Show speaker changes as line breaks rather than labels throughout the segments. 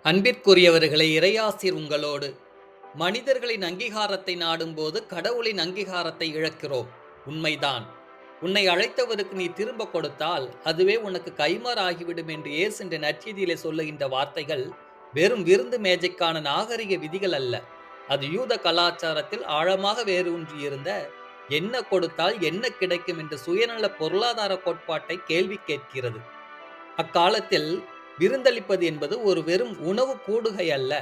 அன்பிற்குரியவர்களே, இறையாசிர் உங்களோடு. மனிதர்களின் அங்கீகாரத்தை நாடும்போது கடவுளின் அங்கீகாரத்தை இழக்கிறோம். உண்மைதான். உன்னை அழைத்தவருக்கு நீ திரும்ப கொடுத்தால் அதுவே உனக்கு கைமாறாகிவிடும் என்று இயேசு என்ற நற்செய்தியிலே சொல்லுகின்ற வார்த்தைகள் வெறும் விருந்து மேஜைக்கான நாகரிக விதிகள் அல்ல. அது யூத கலாச்சாரத்தில் ஆழமாக வேரூன்றியிருந்த என்ன கொடுத்தால் என்ன கிடைக்கும் என்ற சுயநல பொருளாதார கோட்பாட்டை கேள்வி கேட்கிறது. அக்காலத்தில் விருந்தளிப்பது என்பது ஒரு வெறும் உணவு கூடுகை அல்ல.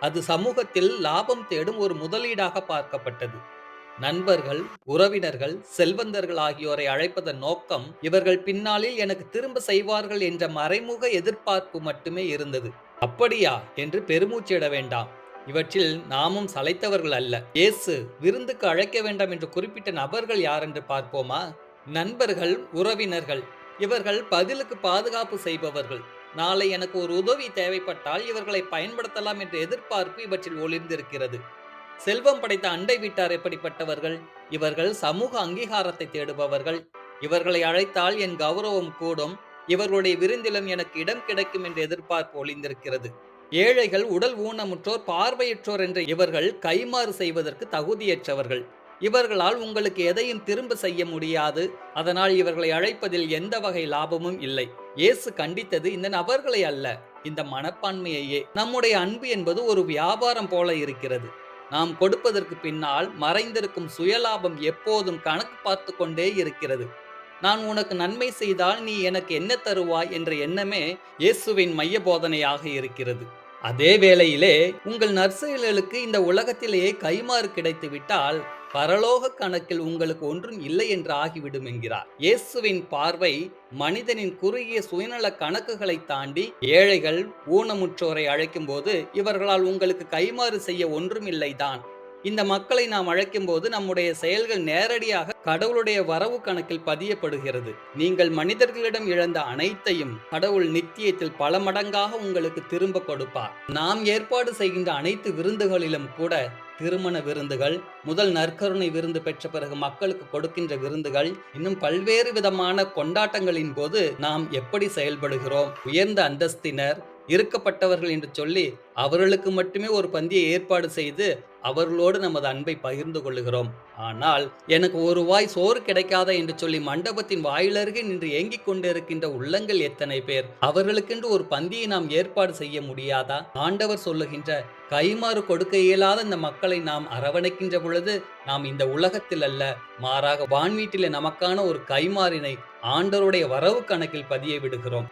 அது சமூகத்தில் லாபம் தேடும் ஒரு முதலீடாக பார்க்கப்பட்டது. நண்பர்கள், உறவினர்கள், செல்வந்தர்கள் ஆகியோரை அழைப்பதன் நோக்கம் இவர்கள் பின்னாளில் எனக்கு திரும்ப செய்வார்கள் என்ற மறைமுக எதிர்பார்ப்பு மட்டுமே இருந்தது. அப்படியா என்று பெருமூச்சிட வேண்டாம். இவற்றில் நாமும் சளைத்தவர்கள் அல்ல. இயேசு விருந்துக்கு அழைக்க வேண்டாம் என்று குறிப்பிட்ட நபர்கள் யார் என்று பார்ப்போமா? நண்பர்கள், உறவினர்கள். இவர்கள் பதிலுக்கு பாதுகாப்பு செய்பவர்கள். நாளை எனக்கு ஒரு உதவி தேவைப்பட்டால் இவர்களை பயன்படுத்தலாம் என்ற எதிர்பார்ப்பு இவற்றில் ஒளிர்ந்திருக்கிறது. செல்வம் படைத்த அண்டை வீட்டார் எப்படிப்பட்டவர்கள்? இவர்கள் சமூக அங்கீகாரத்தை தேடுபவர்கள். இவர்களை அழைத்தால் என் கௌரவம் கூடும், இவர்களுடைய விருந்திலும் எனக்கு இடம் கிடைக்கும் என்ற எதிர்பார்ப்பு ஒளிந்திருக்கிறது. ஏழைகள், உடல் ஊனமுற்றோர், பார்வையற்றோர் என்ற இவர்கள் கைமாறு செய்வதற்கு தகுதியற்றவர்கள். இவர்களால் உங்களுக்கு எதையும் திரும்ப செய்ய முடியாது. அதனால் இவர்களை அழைப்பதில் எந்த வகை லாபமும் இல்லை. இயேசு கண்டித்தது இந்த நபர்களை அல்ல, இந்த மனப்பான்மையையே. நம்முடைய அன்பு என்பது ஒரு வியாபாரம் போல இருக்கிறது. நாம் கொடுப்பதற்கு பின்னால் மறைந்திருக்கும் சுயலாபம் எப்போதும் கணக்கு பார்த்து கொண்டே இருக்கிறது. நான் உனக்கு நன்மை செய்தால் நீ எனக்கு என்ன தருவாய் என்ற எண்ணமே இயேசுவின் மைய போதனையாக இருக்கிறது. அதே வேளையிலே உங்கள் நற்செயல்களுக்கு இந்த உலகத்திலேயே கைமாறு கிடைத்து விட்டால் பரலோக கணக்கில் உங்களுக்கு ஒன்றும் இல்லை என்று ஆகிவிடும் என்கிறார். இயேசுவின் பார்வை மனிதனின் குறுகிய சுயநல கணக்குகளை தாண்டி ஏழைகள், ஊனமுற்றோரை அழைக்கும் போது இவர்களால் உங்களுக்கு கைமாறு செய்ய ஒன்றுமில்லைதான். இந்த மக்களை நாம் அழைக்கும் போது நம்முடைய செயல்கள் நேரடியாக கடவுளுடைய வரவு கணக்கில் பதியப்படுகிறது. நீங்கள் மனிதர்களிடம் இழந்த அனைத்தையும் கடவுள் நித்தியத்தில் பல மடங்காக உங்களுக்கு திரும்ப கொடுப்பார். நாம் ஏற்பாடு செய்கின்ற அனைத்து விருந்துகளிலும் கூட, திருமண விருந்துகள் முதல் நற்கருணை விருந்து பெற்ற பிறகு மக்களுக்கு கொடுக்கின்ற விருந்துகள், இன்னும் பல்வேறு விதமான கொண்டாட்டங்களின் போது நாம் எப்படி செயல்படுகிறோம்? உயர்ந்த அந்தஸ்தினர், இருக்கப்பட்டவர்கள் என்று சொல்லி அவர்களுக்கு மட்டுமே ஒரு பந்தியை ஏற்பாடு செய்து அவர்களோடு நமது அன்பை பகிர்ந்து கொள்ளுகிறோம். ஆனால் எனக்கு ஒரு வாய் சோறு கிடைக்காதா என்று சொல்லி மண்டபத்தின் வாயிலருகே நின்று ஏங்கிக் கொண்டிருக்கின்ற உள்ளங்கள் எத்தனை பேர்? அவர்களுக்கென்று ஒரு பந்தியை நாம் ஏற்பாடு செய்ய முடியாதா? ஆண்டவர் சொல்லுகின்ற கைமாறு கொடுக்க இயலாத இந்த மக்களை நாம் அரவணைக்கின்ற பொழுது நாம் இந்த உலகத்தில் அல்ல, மாறாக வான்வீட்டிலே நமக்கான ஒரு கைமாறினை ஆண்டவருடைய வரவு கணக்கில் பதிய விடுகிறோம்.